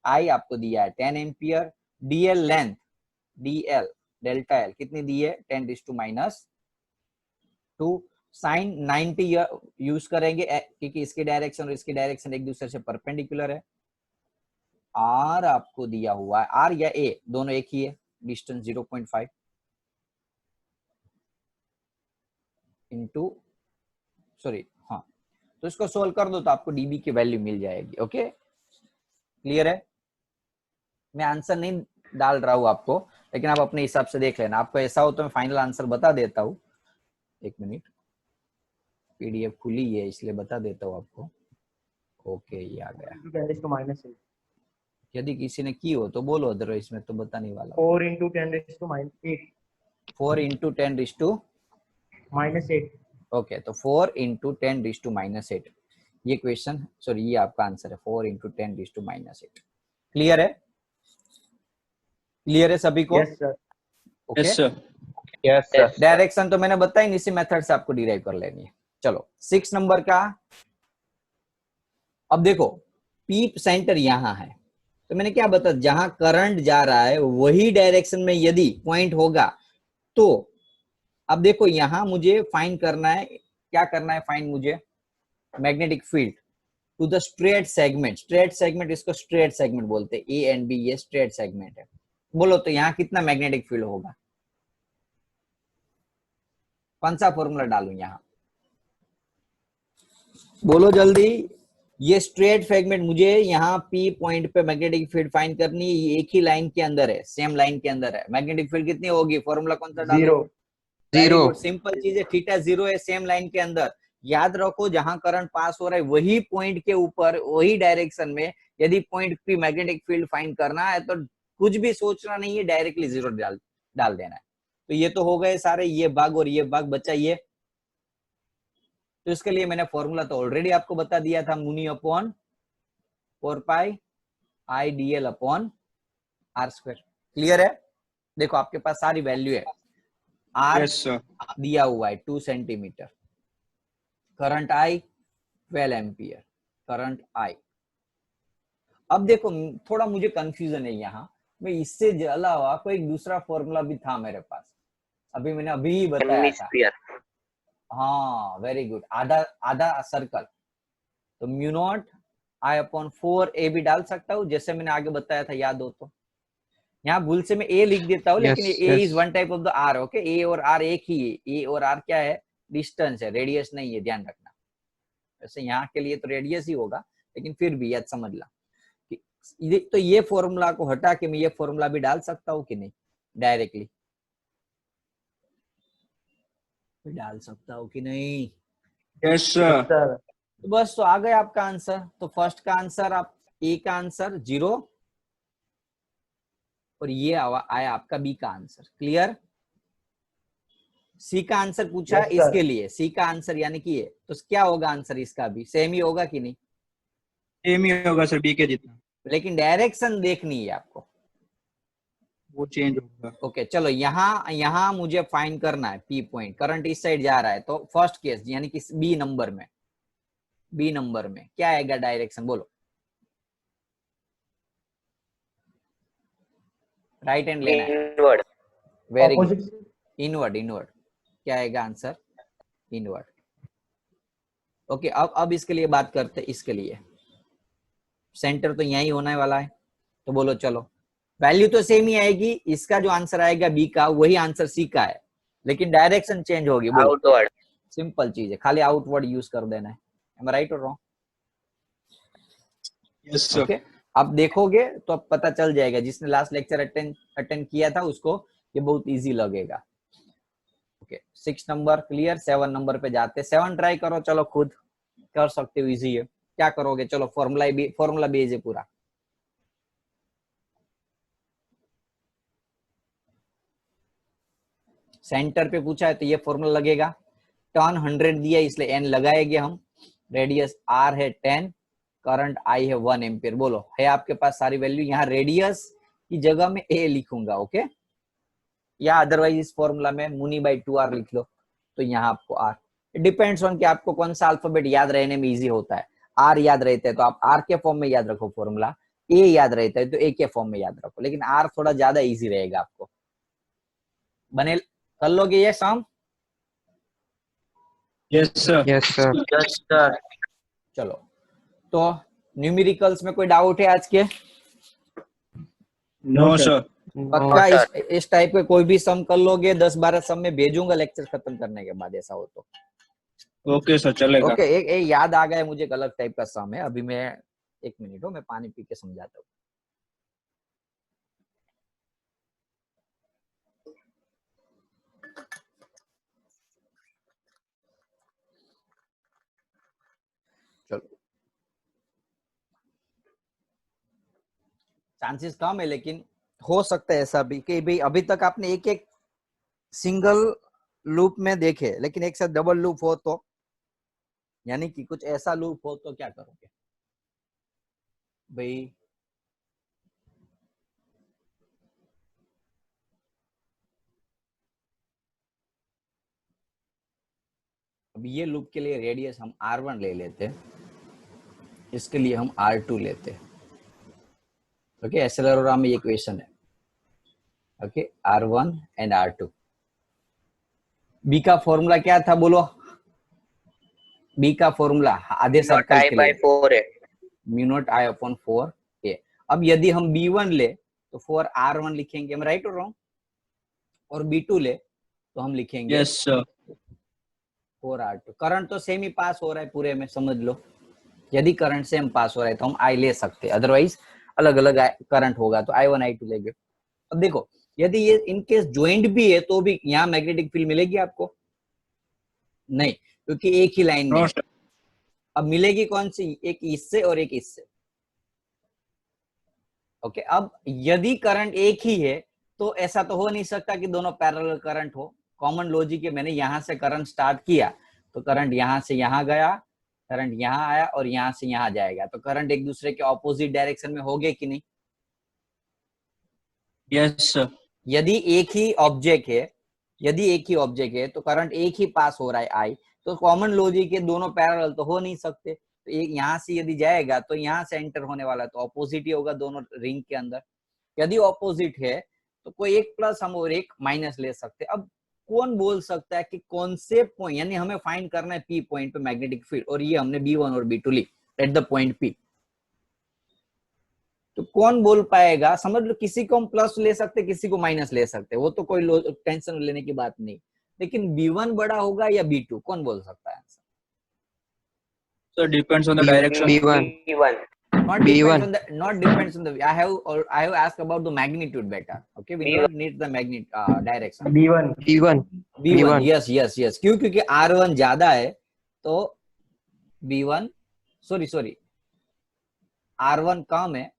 आई आपको दिया है 10 ampere. DL length, DL delta L कितनी दी है 10⁻²। साइन 90 यूज करेंगे क्योंकि इसकी डायरेक्शन और इसकी डायरेक्शन एक दूसरे से परपेंडिकुलर है। आर आपको दिया हुआ है, आर या ए दोनों एक ही है, डिस्टेंस 0.5 इंटू सॉरी हाँ, तो इसको सोल्व कर दो तो आपको डीबी की वैल्यू मिल जाएगी। ओके, क्लियर है? मैं आंसर नहीं डाल रहा हूं आपको, लेकिन आप अपने हिसाब से देख लेना। आपको ऐसा हो तो मैं फाइनल आंसर बता देता हूं। एक मिनट, पीडीएफ खुली है इसलिए बता देता हूं आपको। ओके, ये आ गया। यदि किसी ने की हो तो बोलो, अदरवाइज मैं तो बताने वाला हूं। 4 into 10⁻⁸ 4 into 10⁻⁻8। ओके, तो 4 into 10⁻⁻8 ये क्वेश्चन, सॉरी ये आपका आंसर है 4 into 10⁻⁸। क्लियर है? क्लियर है सभी को? Yes sir. Okay, yes sir. Yes, sir. Direction तो मैंने बताई, इसी मेथड से आपको डिराइव कर लेनी है। चलो 6 नंबर का। अब देखो पी सेंटर यहां है, तो मैंने क्या बता, जहां करंट जा रहा है वही डायरेक्शन में यदि पॉइंट होगा तो अब देखो यहां मुझे फाइंड करना है, क्या करना है फाइंड मुझे, magnetic field to the straight segment. Straight segment, इसको स्ट्रेट सेगमेंट बोलते हैं, ए एंड बी ये स्ट्रेट सेगमेंट है। बोलो तो यहाँ कितना मैग्नेटिक फील्ड होगा? कौन सा फॉर्मूला डालूं यहाँ? बोलो जल्दी। ये स्ट्रेट सेगमेंट, मुझे यहाँ पी पॉइंट पे मैग्नेटिक फील्ड फाइंड करनी है। ये एक ही लाइन के अंदर है, सेम लाइन के अंदर है। मैग्नेटिक फील्ड कितनी होगी? फॉर्मूला कौन सा डालो? 0. सिंपल चीज है, थीटा 0 है, सेम लाइन के अंदर। याद रखो जहां करंट पास हो रहा है वही पॉइंट के ऊपर, वही डायरेक्शन में यदि पॉइंट पे मैग्नेटिक फील्ड फाइंड करना है तो कुछ भी सोचना नहीं है, डायरेक्टली 0 डाल देना है। तो ये तो हो गए सारे, ये भाग और ये भाग बचा ये। तो इसके लिए मैंने फॉर्मूला तो ऑलरेडी आपको बता दिया था, मुनी upon 4 pi I DL upon are square. Clear है? देखो आपके पास सारी वैल्यू है। आर यस सर। दिया हुआ है 2 centimetre, current I 12 ampere, current I. अब देखो थोड़ा मुझे कंफ्यूजन है यहाँ, मैं इससे अलावा कोई दूसरा फॉर्मूला भी था मेरे पास, अभी मैंने अभी ही बताया था। हाँ वेरी गुड, आधा आधा सर्कल। तो म्यू नॉट आई अपॉन 4 ए भी डाल सकता हूँ, जैसे मैंने आगे बताया था, याद हो तो। यहाँ भूल से मैं ए लिख देता हूँ, लेकिन A is one type of the R. Okay, A और आर एक ही है। ए और आर क्या है? डिस्टेंस है, रेडियस नहीं है, ध्यान रखना। वैसे यहाँ के लिए तो रेडियस ही होगा, लेकिन फिर भी याद समझ ला। तो ये फॉर्मूला को हटा के मैं ये फॉर्मूला भी डाल सकता हूँ कि नहीं? डायरेक्टली डाल सकता हूँ कि नहीं? Yes sir. तो बस, तो आ गया आपका आंसर। तो फर्स्ट का आंसर, आप ए का आंसर 0 और ये आया आपका बी का आंसर। क्लियर? सी का आंसर पूछा Yes, sir. इसके लिए, सी का आंसर यानी कि ये, तो क्या होगा आंसर इसका भी? सेम ही होगा कि नहीं? सेम ही होगा सर, बी के जितना, लेकिन डायरेक्शन देखनी है आपको। वो चेंज होगा। ओके चलो, यहाँ मुझे फाइंड करना है पी पॉइंट। करंट इस साइड जा रहा है, तो फर्स्ट केस यानी कि बी नंबर में क्या आएगा डायरेक्शन? बोलो। राइट हैंड लेना है। Inward. Very good, Opposite. Inward. क्या आएगा आंसर? इनवर्ड। ओके, अब इसके लिए बात करते हैं। इसके लिए सेंटर तो यही होने वाला है, तो बोलो चलो, वैल्यू तो सेम ही आएगी। इसका जो आंसर आएगा बी का, वही आंसर सी का है, लेकिन डायरेक्शन चेंज होगी। आउटवर्ड। सिंपल चीज है, खाली आउटवर्ड यूज कर देना है। एम आई राइट और रॉन्ग? Yes sir. ओके, आप देखोगे तो अब पता चल जाएगा। जिसने लास्ट लेक्चर अटेंड किया था उसको ये बहुत इजी लगेगा। Okay 6 number clear. 7 नंबर पे जाते, 7 ट्राई करो, चलो खुद कर सकते हो, इजी है। क्या करोगे, चलो फॉर्मूला बेस है पूरा। सेंटर पे पूछा है तो ये फॉर्मूला लगेगा। टर्न 100 दिया इसलिए एन लगाएंगे हम। रेडियस आर है 10, करंट आई है 1 एम्पियर। बोलो है आपके पास सारी वैल्यू। यहाँ रेडियस की जगह में ए लिखूंगा, ओके, या अदरवाइज इस फॉर्मूला में मुनी बाई 2r लिख लो, तो यहाँ आपको आर। डिपेंड्स ऑन कि आपको कौन सा अल्फाबेट याद रहने में इजी होता है। आर याद रहता है तो आप आर के फॉर्म में याद रखो फॉर्मूला, ए याद रहता है तो ए के फॉर्म में याद रखो, लेकिन आर थोड़ा ज्यादा इजी रहेगा आपको। बने कर लोगे ये सम? Yes, sir. Yes, sir. Yes, sir. चलो, तो न्यूमेरिकल्स में कोई डाउट है आज के? No, sir. No, पक्का इस टाइप के कोई भी सम कर लोगे? 10-12 सम में भेजूंगा लेक्चर खत्म करने के बाद, ऐसा हो तो। Okay, sir. चलेगा। ओके, एक याद आ गया मुझे, एक अलग टाइप का सम है। अभी मैं 1 मिनट हो, मैं पानी पी के समझाता हूँ। चलो, चांसेस कम है लेकिन हो सकता है ऐसा भी कि भाई अभी तक आपने एक एक सिंगल लूप में देखे, लेकिन एक साथ डबल लूप हो तो, यानी कि कुछ ऐसा लूप हो तो क्या करोगे भाई? अब ये लूप के लिए रेडियस हम r1 ले लेते, इसके लिए हम r2 लेते। ओके, एक्सेलेरोग्राम में ये इक्वेशन है। Okay, r1 and r2। B का फॉर्मूला क्या था बोलो? बी का फॉर्मूला आधे सर्कल के लिए 4 है। म्यू नॉट आई अपॉन 4 ए। अब यदि हम b1 ले तो 4r1 लिखेंगे, हम राइट और रॉन्ग? और b2 ले तो हम लिखेंगे Yes, sir. 4r2। करंट तो सेम ही पास हो रहा है पूरे में, समझ लो। यदि करंट सेम पास हो रहा है तो हम आई ले सकते हैं, अदरवाइज अलग अलग करंट होगा तो i1 i2 लेंगे। अब देखो, यदि ये इनकेस ज्वाइंट भी है तो भी यहाँ मैग्नेटिक फील्ड मिलेगी आपको? नहीं, क्योंकि एक ही लाइन में। No, sir. अब मिलेगी कौन सी? एक इससे और एक इससे। ओके, अब यदि करंट एक ही है तो ऐसा तो हो नहीं सकता कि दोनों पैरेलल करंट हो। कॉमन लॉजिक है, मैंने यहां से करंट स्टार्ट किया तो करंट यहां से यहां गया, करंट यहां आया और यहां से यहां जाएगा, तो करंट एक दूसरे के ऑपोजिट डायरेक्शन में होंगे कि नहीं? Yes, sir. यदि एक ही ऑब्जेक्ट है तो करंट एक ही पास हो रहा है आई, तो कॉमन लॉजिक है दोनों पैरेलल तो हो नहीं सकते। तो एक यहाँ से यदि जाएगा तो यहाँ से एंटर होने वाला है, तो ऑपोजिट ही होगा दोनों रिंग के अंदर। यदि ऑपोजिट है तो कोई एक प्लस हम और एक माइनस ले सकते हैं। अब कौन बोल सकता है कि कौन से पॉइंट, यानी हमें फाइंड करना है पी पॉइंट पे मैग्नेटिक फील्ड, और ये हमने B1 और B2 ली एट द पॉइंट P, तो कौन बोल पाएगा? समझ लो, किसी को हम प्लस ले सकते, किसी को माइनस ले सकते, वो तो कोई टेंशन लेने की बात नहीं। लेकिन B1 बड़ा होगा या B2, कौन बोल सकता है? So depends on the direction. B1. Not depends on the, not depends on the, I have asked about the magnitude better. Okay, we don't need the direction. B1. B1. B1, yes. क्यों? क्योंकि R1 ज्यादा है तो B1, sorry R1 कम है,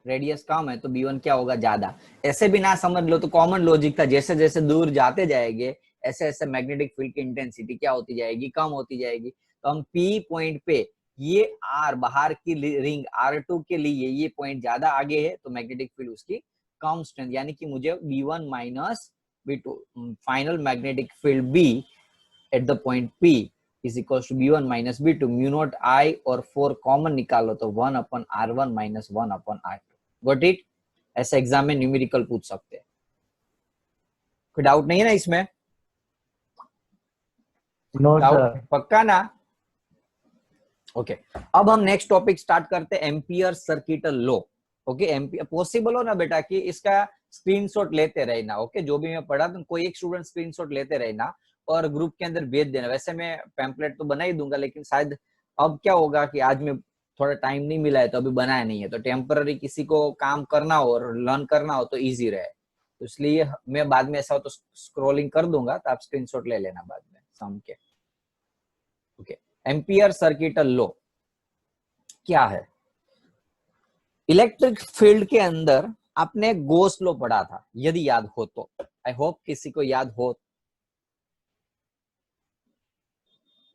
radius कम है तो B1 क्या होगा? ज्यादा। ऐसे भी ना समझ लो तो कॉमन लॉजिक था, जैसे जैसे दूर जाते जाएंगे ऐसे ऐसे मैग्नेटिक फील्ड की इंटेंसिटी क्या होती जाएगी? कम होती जाएगी। तो हम P पॉइंट पे, ये R बाहर की रिंग R2 के लिए ये पॉइंट ज्यादा आगे है तो मैग्नेटिक फील्ड उसकी कम स्ट्रेंथ, यानी कि मुझे B1 minus B2 final magnetic field B at the point P is equal to B1 minus B2 mu not I और 4 कॉमन निकालो तो 1 upon R1 minus 1 upon R2। Got it? ऐसा exam में numerical पूछ सकते हैं। कोई डाउट नहीं है ना इसमें? No, doubt sir. पक्का ना? ओके, अब हम नेक्स्ट टॉपिक स्टार्ट करते हैं, ampere circuital law. Okay, ampere possible हो ना बेटा कि इसका स्क्रीनशॉट लेते रहना। ओके, जो भी मैं पढ़ा तो कोई एक स्टूडेंट स्क्रीनशॉट लेते रहना और ग्रुप के अंदर भेज देना। वैसे मैं पैम्पलेट तो बना ही दूंगा, लेकिन शायद अब क्या होगा कि आज में थोड़ा टाइम नहीं मिला है तो अभी बनाया नहीं है, तो टेम्पररी किसी को काम करना हो और लर्न करना हो तो इजी रहे। तो इसलिए मैं बाद में ऐसा हो तो स्क्रॉलिंग कर दूंगा, तो आप स्क्रीनशॉट ले लेना बाद में सम के। ओके, एम्पियर सर्किटल लॉ क्या है? इलेक्ट्रिक फील्ड के अंदर आपने गोस लॉ पढ़ा था, यदि याद हो तो। आई होप किसी को याद हो।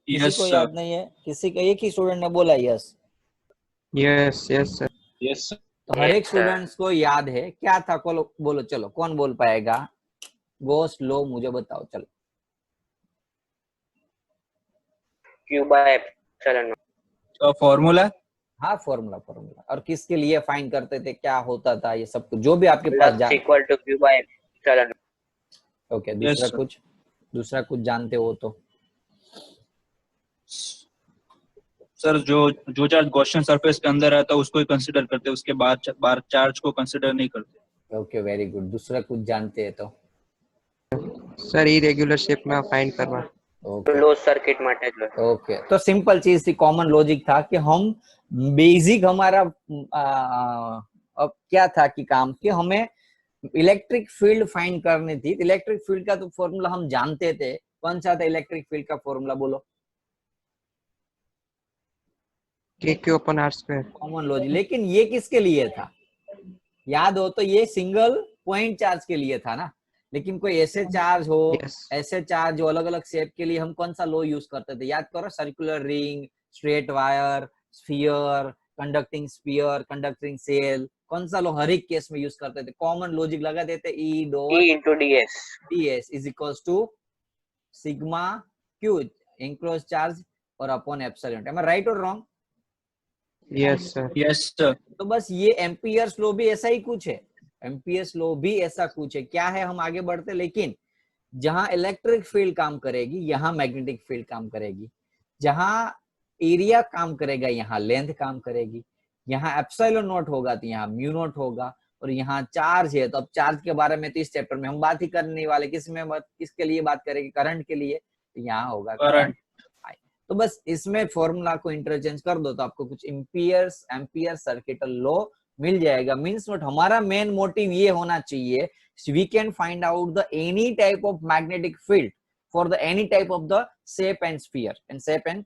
किसी Yes, को sir. याद नहीं है? किसी का एक ही स्टूडेंट ने बोला yes. Yes, yes, sir. Yes, sir. तो हर एक स्टूडेंट्स को याद है क्या था? बोलो चलो, कौन बोल पाएगा? गोस लॉ मुझे बताओ चलो। Q by epsilon naught. Formula. हाँ, फॉर्मूला। और किसके लिए फाइंड करते थे, क्या होता था, ये सब कुछ जो भी आपके पास Flux equal to Q by epsilon naught. Okay, Yes, sir. दूसरा कुछ जानते हो तो? सर जो चार्ज गॉसियन सरफेस के अंदर आता है उसको ही कंसीडर करते हैं, उसके बाद चार्ज को कंसीडर नहीं करते। Okay, very good. दूसरा कुछ जानते हैं तो? सर इरेग्युलर शेप में फाइंड करना। ओके क्लोज सर्किट માટે જો ओके, तो सिंपल चीज थी, कॉमन लॉजिक था कि हम बेसिक हमारा अब क्या था कि काम कि हमें इलेक्ट्रिक फील्ड फाइंड करनी थी। इलेक्ट्रिक फील्ड का तो फॉर्मूला हम जानते थे। कौन सा था इलेक्ट्रिक फील्ड का फॉर्मूला? बोलो। KQ upon R square। Common logic. लेकिन ये किसके लिए था? याद हो तो ये सिंगल पॉइंट चार्ज के लिए था ना। लेकिन कोई ऐसे चार्ज हो, Yes। ऐसे चार्ज जो अलग अलग शेप के लिए हम कौन सा लॉ यूज करते थे? याद करो, circular ring, straight wire, sphere, conducting sphere, conducting shell, कौन सा लॉ हर एक केस में यूज करते थे? कॉमन लॉजिक लगा देते, E E dot into ds. ds is equals to sigma Q enclose charge और upon epsilon. Am I right और wrong? Yes, sir। Yes sir. तो बस ये एम्पियर्स लॉ भी ऐसा ही कुछ है। एम्पियर्स लॉ भी ऐसा कुछ है। क्या है, हम आगे बढ़ते, लेकिन जहां इलेक्ट्रिक फील्ड काम करेगी यहाँ मैग्नेटिक फील्ड काम करेगी, जहां एरिया काम करेगा यहाँ लेंथ काम करेगी, यहाँ एप्सिलॉन नॉट होगा तो यहाँ म्यू नॉट होगा, और यहाँ चार्ज है तो अब चार्ज के बारे में तो इस चैप्टर में हम बात ही करने वाले। किसके लिए बात करेंगे? करंट के लिए, तो यहाँ होगा करंट। तो बस इसमें फॉर्मूला को इंटरचेंज कर दो तो आपको कुछ एम्पियर सर्किटल लॉ मिल जाएगा। मींस व्हाट, हमारा मेन मोटिव ये होना चाहिए, we can find out the any type of magnetic field for the any type of the shape and sphere and shape and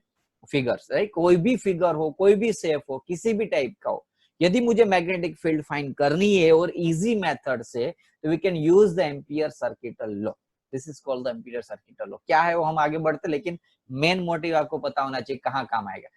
figures, right? कोई भी figure हो, कोई भी शेप हो, किसी भी टाइप का हो, यदि मुझे मैग्नेटिक फील्ड फाइंड करनी है और इजी मेथड से, तो we can use the ampere circuital law. This is called the ampere circuital law. क्या है वो हम आगे बढ़ते, लेकिन मेन मोटिव आपको पता होना चाहिए कहाँ काम आएगा।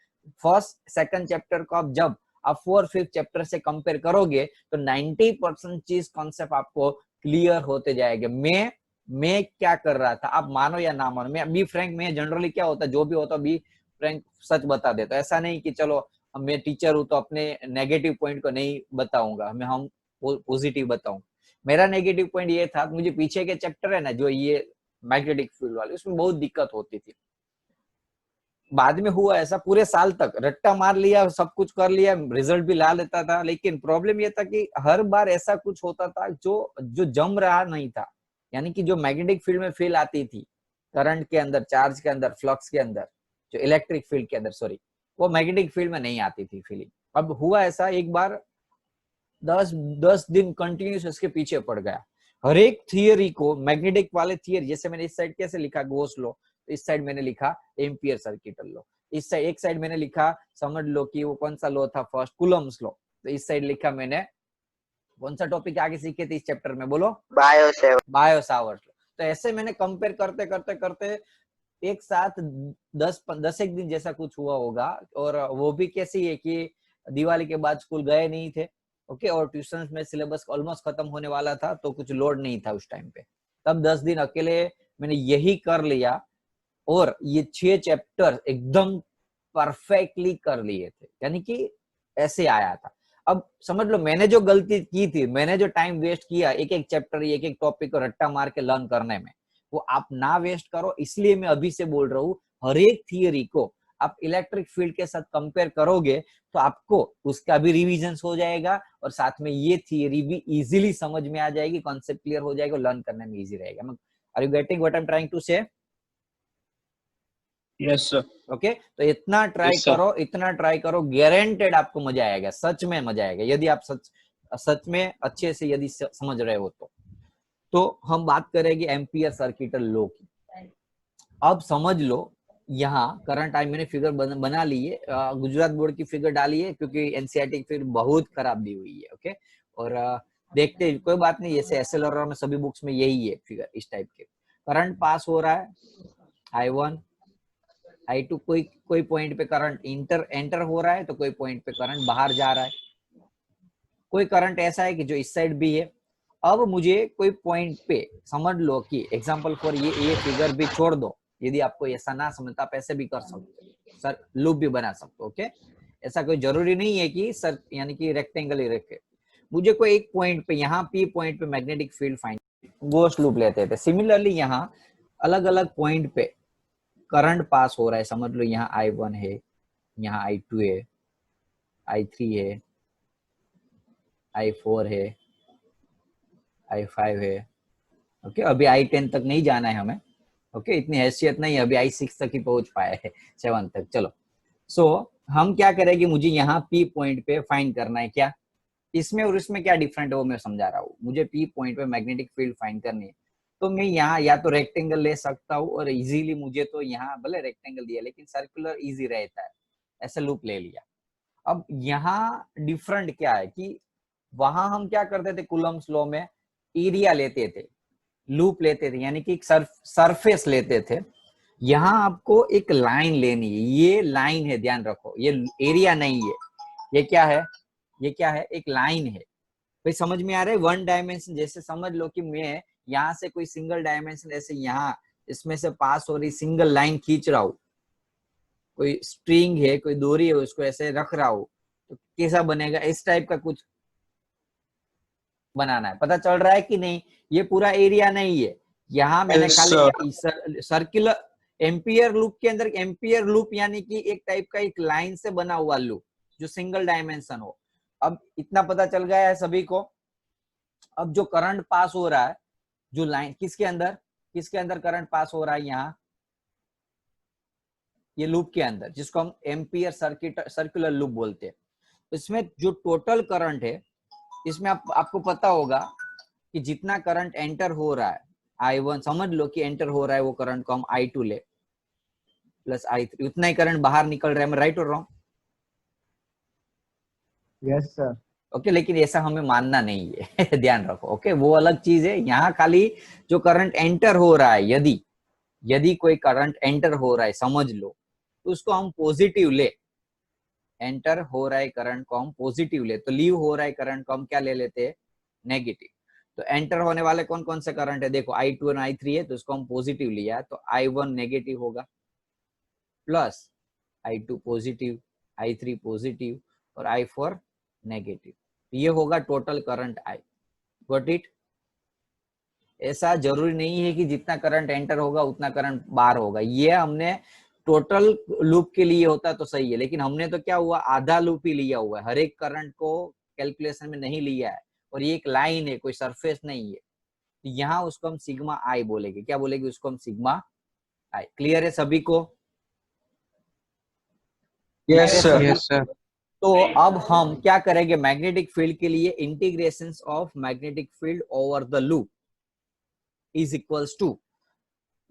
फर्स्ट सेकंड चैप्टर को आप जब आप 4 5 चैप्टर से कंपेयर करोगे तो 90% चीज कॉन्सेप्ट आपको क्लियर होते जाएंगे। मैं क्या कर रहा था, आप मानो या ना मानो, मैं बी फ्रैंक, में जनरली क्या होता है, जो भी होता है बी फ्रैंक, सच बता देता। ऐसा नहीं कि चलो मैं टीचर हूं तो अपने नेगेटिव पॉइंट को नहीं बताऊंगा, मैं हम पॉजिटिव बताऊंगा। मेरा नेगेटिव पॉइंट ये था, मुझे पीछे के चैप्टर है ना जो ये मैग्नेटिक फील्ड वाले, उसमें बहुत दिक्कत होती थी। बाद में हुआ ऐसा, पूरे साल तक रट्टा मार लिया, सब कुछ कर लिया, रिजल्ट भी ला लेता था, लेकिन प्रॉब्लम ये था कि हर बार ऐसा कुछ होता था जो जम रहा नहीं था। यानी कि जो मैग्नेटिक फील्ड में फील आती थी, करंट के अंदर, चार्ज के अंदर, फ्लक्स के अंदर, जो इलेक्ट्रिक फील्ड के अंदर, सॉरी, वो मैग्नेटिक फील्ड में नहीं आती थी फीलिंग। अब हुआ ऐसा, एक बार 10 दिन कंटिन्यूस इसके पीछे पड़ गया। हर एक थियरी को, मैग्नेटिक वाले थियरी, जैसे मैंने इस साइड कैसे लिखा गोस लॉ, इस साइड मैंने लिखा एम्पियर सर्किटल लॉ, इस साइड एक साइड मैंने लिखा, समझ लो कि वो कौन सा लॉ था फर्स्ट, कूलम्स लॉ। तो इस साइड लिखा मैंने, कौन सा टॉपिक आगे सीखे थे इस चैप्टर में, बोलो? Biot Savart law. तो ऐसे मैंने कंपेयर करते करते करते एक साथ 10 एक दिन जैसा कुछ हुआ होगा। और वो भी कैसी है कि दिवाली के बाद स्कूल गए नहीं थे, ओके, और ट्यूशन में सिलेबस ऑलमोस्ट खत्म होने वाला था, तो कुछ लोड नहीं था उस टाइम पे। तब 10 दिन अकेले मैंने यही कर लिया और ये 6 चैप्टर एकदम परफेक्टली कर लिए थे, यानी कि ऐसे आया था। अब समझ लो मैंने जो गलती की थी, मैंने जो टाइम वेस्ट किया एक एक चैप्टर, एक एक टॉपिक को रट्टा मार के लर्न करने में, वो आप ना वेस्ट करो। इसलिए मैं अभी से बोल रहा हूँ, हर एक थियरी को आप इलेक्ट्रिक फील्ड के साथ कंपेयर करोगे तो आपको उसका भी रिवीजन हो जाएगा और साथ में ये थियरी भी इजीली समझ में आ जाएगी, कॉन्सेप्ट क्लियर हो जाएगा, लर्न करने में इजी रहेगा। Are you getting what I am trying to say? Yes sir. Okay, तो इतना ट्राई करो, गारंटेड आपको मजा आएगा, सच में मजा आएगा, यदि आप सच में अच्छे से यदि समझ रहे हो तो। तो हम बात करेंगे एम्पियर सर्किट लॉ की। अब समझ लो यहाँ करंट आई मैंने फिगर बना ली है, गुजरात बोर्ड की फिगर डाली है क्योंकि एनसीईआरटी की फिगर बहुत खराब दी हुई है। ओके, और देखते हैं, कोई बात नहीं, जैसे एसएलआर में सभी बुक्स में यही है फिगर इस टाइप के। करंट पास हो रहा है I1 I2, कोई पॉइंट पे करंट एंटर हो रहा है तो कोई पॉइंट पे करंट बाहर जा रहा है। कोई करंट ऐसा है कि जो इस साइड भी है। अब मुझे कोई पॉइंट पे समझ लो कि एग्जांपल फॉर ये फिगर भी छोड़ दो, यदि आपको ऐसा ना समझता आप ऐसे भी कर सकते हो, सर लूप भी बना सकते हो। ओके, ऐसा कोई जरूरी नहीं है कि सर यानी कि रेक्टेंगल ही रखे। मुझे कोई एक पॉइंट पे, यहाँ पी पॉइंट पे मैग्नेटिक फील्ड फाइंड, गोस लूप लेते थे। सिमिलरली यहाँ अलग अलग पॉइंट पे करंट पास हो रहा है, समझ लो यहाँ I1 है, यहाँ I2 है, I3 है, I4 है, I5 है। ओके, अभी I10 तक नहीं जाना है हमें। ओके, इतनी हैसियत नहीं है, अभी I6 तक ही पहुंच पाए है, 7 तक। चलो, सो हम क्या करेंगे, मुझे यहाँ P पॉइंट पे फाइंड करना है। क्या इसमें और इसमें क्या डिफरेंट है वो मैं समझा रहा हूँ। मुझे P पॉइंट पे मैग्नेटिक फील्ड फाइंड करनी है, तो मैं यहाँ या तो रेक्टेंगल ले सकता हूँ, और इजीली मुझे तो यहाँ भले रेक्टेंगल दिया लेकिन सर्कुलर इजी रहता है, ऐसा लूप ले लिया। अब यहाँ डिफरेंट क्या है कि वहां हम क्या करते थे, कूलम्स लॉ में एरिया लेते थे, लूप लेते थे, यानी कि सरफेस लेते थे। यहाँ आपको एक लाइन लेनी है, ये लाइन है, ध्यान रखो, ये एरिया नहीं है, ये क्या है, ये क्या है, एक लाइन है। भाई समझ में आ रहा है, वन डायमेंशन। जैसे समझ लो कि मैं यहाँ से कोई सिंगल डायमेंशन ऐसे यहाँ इसमें से पास हो रही सिंगल लाइन खींच रहा हूँ, कोई स्ट्रिंग है, कोई डोरी है, उसको ऐसे रख रहा हूँ, तो कैसा बनेगा, इस टाइप का कुछ बनाना है। पता चल रहा है कि नहीं, ये पूरा एरिया नहीं है, यहाँ मैंने Yes, खाली सर्कुलर एम्पियर लूप के अंदर, एम्पियर लूप यानी कि एक टाइप का एक लाइन से बना हुआ लूप जो सिंगल डायमेंशन हो। अब इतना पता चल गया है सभी को। अब जो करंट पास हो रहा है, जो लाइन किसके अंदर करंट पास हो रहा है, यहाँ ये लूप के अंदर, जिसको हम एम्पियर सर्कुलर लूप बोलते हैं। इसमें जो टोटल करंट है, इसमें आपको पता होगा कि जितना करंट एंटर हो रहा है I1, समझ लो कि एंटर हो रहा है वो करंट को हम I2 ले प्लस I3, उतना ही करंट बाहर निकल रहा है। मैं राइट और रॉन्ग? Yes, sir. ओके, लेकिन ऐसा हमें मानना नहीं है ध्यान रखो। ओके, वो अलग चीज है। यहाँ खाली जो करंट एंटर हो रहा है, यदि कोई करंट एंटर हो रहा है, समझ लो, तो उसको हम पॉजिटिव ले, एंटर हो रहा है करंट को हम पॉजिटिव ले, तो लीव हो रहा है करंट को हम क्या ले लेते हैं, नेगेटिव। तो एंटर होने वाले कौन कौन से करंट है, देखो I2 और I3 है, तो इसको हम पॉजिटिव लिया, तो I1 नेगेटिव होगा, plus I2 positive, I3 positive और I4 नेगेटिव। ये होगा total current I। Got it? ऐसा जरूरी नहीं है कि जितना करंट एंटर होगा उतना करंट बाहर होगा, ये हमने टोटल लूप के लिए होता तो सही है, लेकिन हमने तो क्या हुआ, आधा लूप ही लिया हुआ है, हर एक करंट को कैलकुलेशन में नहीं लिया है, और ये एक लाइन है, कोई सरफेस नहीं है। तो यहाँ उसको हम सिग्मा आई बोलेंगे। क्या बोलेंगे उसको हम, सिग्मा आई। क्लियर है सभी को? yes sir. Yes, sir. तो अब हम क्या करेंगे, मैग्नेटिक फील्ड के लिए integration of magnetic field over the loop is equals to,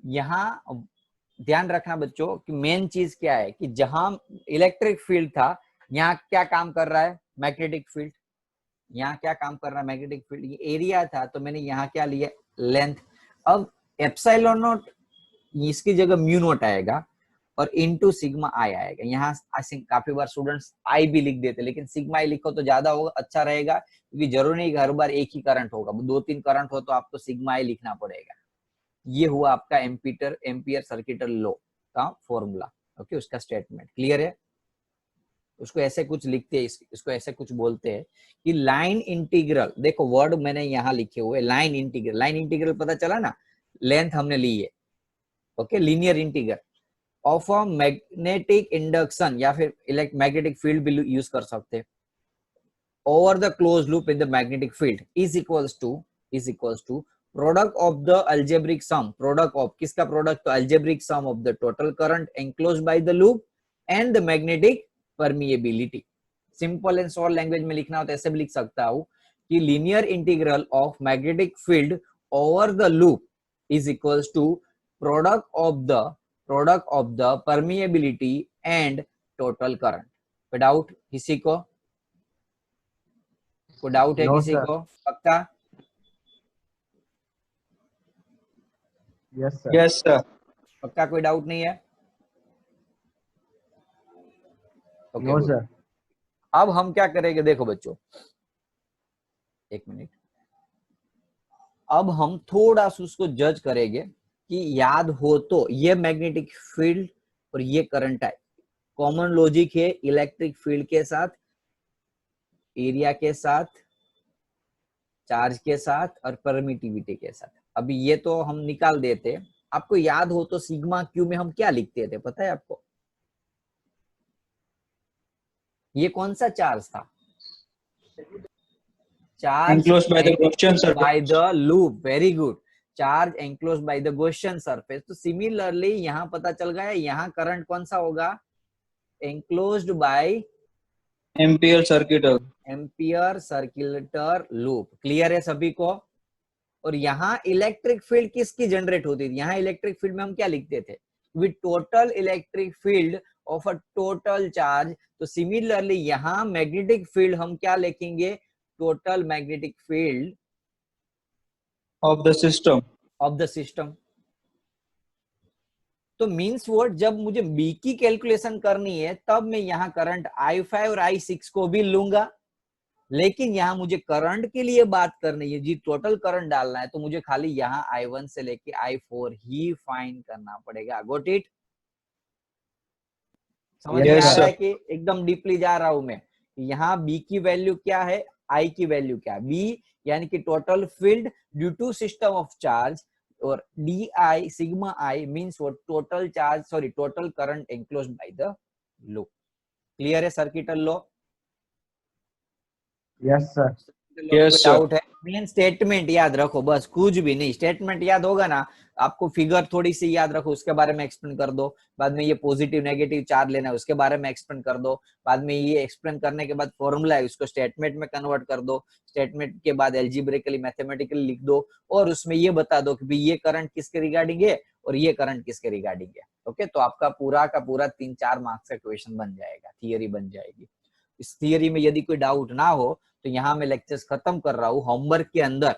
यहाँ ध्यान रखना बच्चों कि मेन चीज क्या है कि जहां इलेक्ट्रिक फील्ड था, यहाँ क्या काम कर रहा है, मैग्नेटिक फील्ड। यहाँ क्या काम कर रहा है, मैग्नेटिक फील्ड। ये एरिया था, तो मैंने यहाँ क्या लिया, लेंथ। अब एप्सिलॉन नॉट इसकी जगह म्यू नॉट आएगा, और इनटू सिग्मा आई आएगा। यहाँ आई थिंक काफी बार स्टूडेंट्स आई भी लिख देते, लेकिन सिग्मा आई लिखो तो ज्यादा होगा, अच्छा रहेगा, क्योंकि जरूरी नहीं हर बार एक ही करंट होगा, 2-3 करंट हो तो आपको सिग्मा आई लिखना पड़ेगा। ये हुआ आपका एम्पियर सर्किट लॉ का फॉर्मूला। ओके, उसका स्टेटमेंट क्लियर है? उसको ऐसे कुछ लिखते हैं, इसको ऐसे कुछ बोलते हैं कि लाइन इंटीग्रल। देखो वर्ड मैंने यहाँ लिखे हुए, लाइन इंटीग्रल। लाइन इंटीग्रल पता चला ना, लेंथ हमने ली है। Okay, linear integral of a magnetic induction, या फिर मैग्नेटिक फील्ड भी यूज कर सकते हैं, over the close loop in the magnetic field is equals to product of the algebraic sum. Product of किसका प्रोडक्ट, तो algebraic sum of the total current enclosed by the loop and the magnetic permeability. Simple and short language में लिखना हो तो ऐसे भी लिख सकता हूं कि linear integral of magnetic field over the loop is equals to product of the permeability and total current. कोई डाउट किसी को? कोई डाउट है No, किसी sir. को? पक्का? Yes, sir. Yes, sir. पक्का कोई डाउट नहीं है? Okay No, good. sir. अब हम क्या करेंगे, देखो बच्चों, एक मिनट, अब हम थोड़ा सा उसको जज करेंगे कि याद हो तो ये मैग्नेटिक फील्ड और ये करंट है, कॉमन लॉजिक है इलेक्ट्रिक फील्ड के साथ, एरिया के साथ, चार्ज के साथ और परमिटिविटी के साथ। अभी ये तो हम निकाल देते। आपको याद हो तो सिग्मा क्यू में हम क्या लिखते थे, पता है आपको? ये कौन सा चार्ज था? Charge Enclosed by the Gaussian surface. by the loop. Very good. Charge enclosed by the Gaussian surface. तो सिमिलरली यहाँ पता चल गया, यहाँ करंट कौन सा होगा? enclosed by Ampere circuital. Ampere circulator loop. Clear है सभी को? और यहाँ इलेक्ट्रिक फील्ड किसकी जनरेट होती थी? यहाँ इलेक्ट्रिक फील्ड में हम क्या लिखते थे? With total electric field of a total charge. तो सिमिलरली यहाँ मैग्नेटिक फील्ड हम क्या लिखेंगे? Total magnetic field Of the system. Of the system. तो मीन्स व्हाट, जब मुझे बी की कैलकुलेशन करनी है तब मैं यहाँ करंट I5 और I6 को भी लूंगा, लेकिन यहाँ मुझे करंट के लिए बात करनी है जी, टोटल करंट डालना है, तो मुझे खाली यहाँ I1 से लेके I4 ही फाइंड करना पड़ेगा। Got it? समझ में Yes, आ रहा है sir. कि एकदम डीपली जा रहा हूं मैं? यहाँ बी की वैल्यू क्या है, आई की वैल्यू क्या है? बी यानी कि total field due to system of charge, और D I sigma I means वो total charge, sorry total current enclosed by the loop. Clear है circuital law? Yes, sir. Yes, sir. Doubt है? Main statement याद रखो, बस कुछ भी नहीं। स्टेटमेंट याद होगा ना, आपको फिगर थोड़ी सी याद रखो, उसके बारे में एक्सप्लेन कर दो। बाद में ये पॉजिटिव नेगेटिव चार्ज लेना है, उसके बारे में एक्सप्लेन कर दो। बाद में ये एक्सप्लेन करने के बाद फॉर्मूला है, उसको स्टेटमेंट में कन्वर्ट कर दो। स्टेटमेंट के बाद एल्जेब्रिकली मैथमेटिकली लिख दो, और उसमें ये बता दो कि भाई ये करंट किसके रिगार्डिंग है और ये करंट किसके रिगार्डिंग है। ओके, तो आपका पूरा का पूरा 3-4 मार्क्स का क्वेश्चन बन जाएगा, थियरी बन जाएगी। इस थियरी में यदि कोई डाउट ना हो तो यहाँ मैं लेक्चर्स खत्म कर रहा हूँ। होमवर्क के अंदर